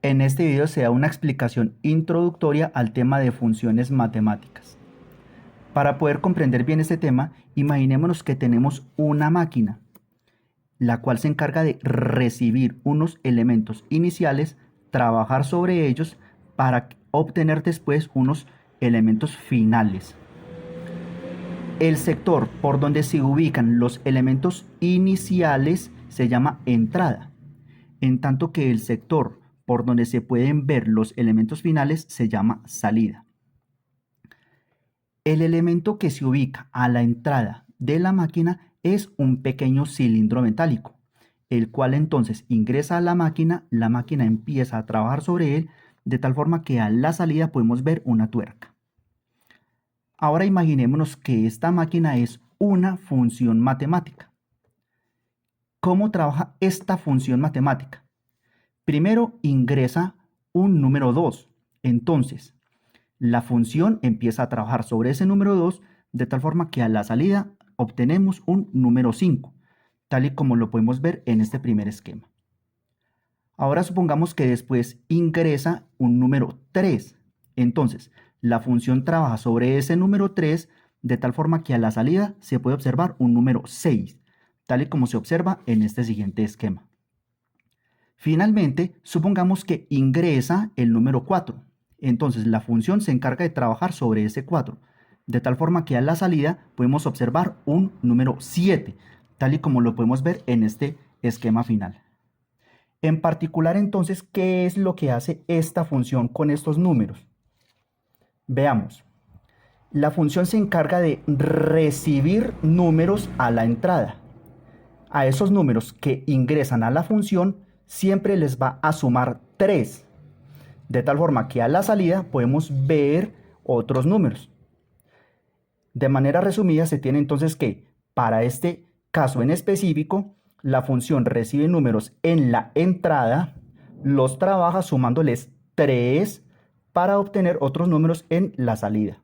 En este video se da una explicación introductoria al tema de funciones matemáticas. Para poder comprender bien este tema, imaginémonos que tenemos una máquina, la cual se encarga de recibir unos elementos iniciales, trabajar sobre ellos para obtener después unos elementos finales. El sector por donde se ubican los elementos iniciales se llama entrada, en tanto que el sector por donde se pueden ver los elementos finales se llama salida. El elemento que se ubica a la entrada de la máquina es un pequeño cilindro metálico, el cual entonces ingresa a la máquina empieza a trabajar sobre él, de tal forma que a la salida podemos ver una tuerca. Ahora imaginémonos que esta máquina es una función matemática. ¿Cómo trabaja esta función matemática? Primero ingresa un número 2. Entonces, la función empieza a trabajar sobre ese número 2 de tal forma que a la salida obtenemos un número 5, tal y como lo podemos ver en este primer esquema. Ahora supongamos que después ingresa un número 3. Entonces, la función trabaja sobre ese número 3 de tal forma que a la salida se puede observar un número 6, tal y como se observa en este siguiente esquema. Finalmente, supongamos que ingresa el número 4. Entonces, la función se encarga de trabajar sobre ese 4, de tal forma que a la salida podemos observar un número 7, tal y como lo podemos ver en este esquema final. En particular, entonces, ¿qué es lo que hace esta función con estos números? Veamos. La función se encarga de recibir números a la entrada. A esos números que ingresan a la función siempre les va a sumar 3, de tal forma que a la salida podemos ver otros números. De manera resumida, se tiene entonces que para este caso en específico, la función recibe números en la entrada, los trabaja sumándoles 3 para obtener otros números en la salida.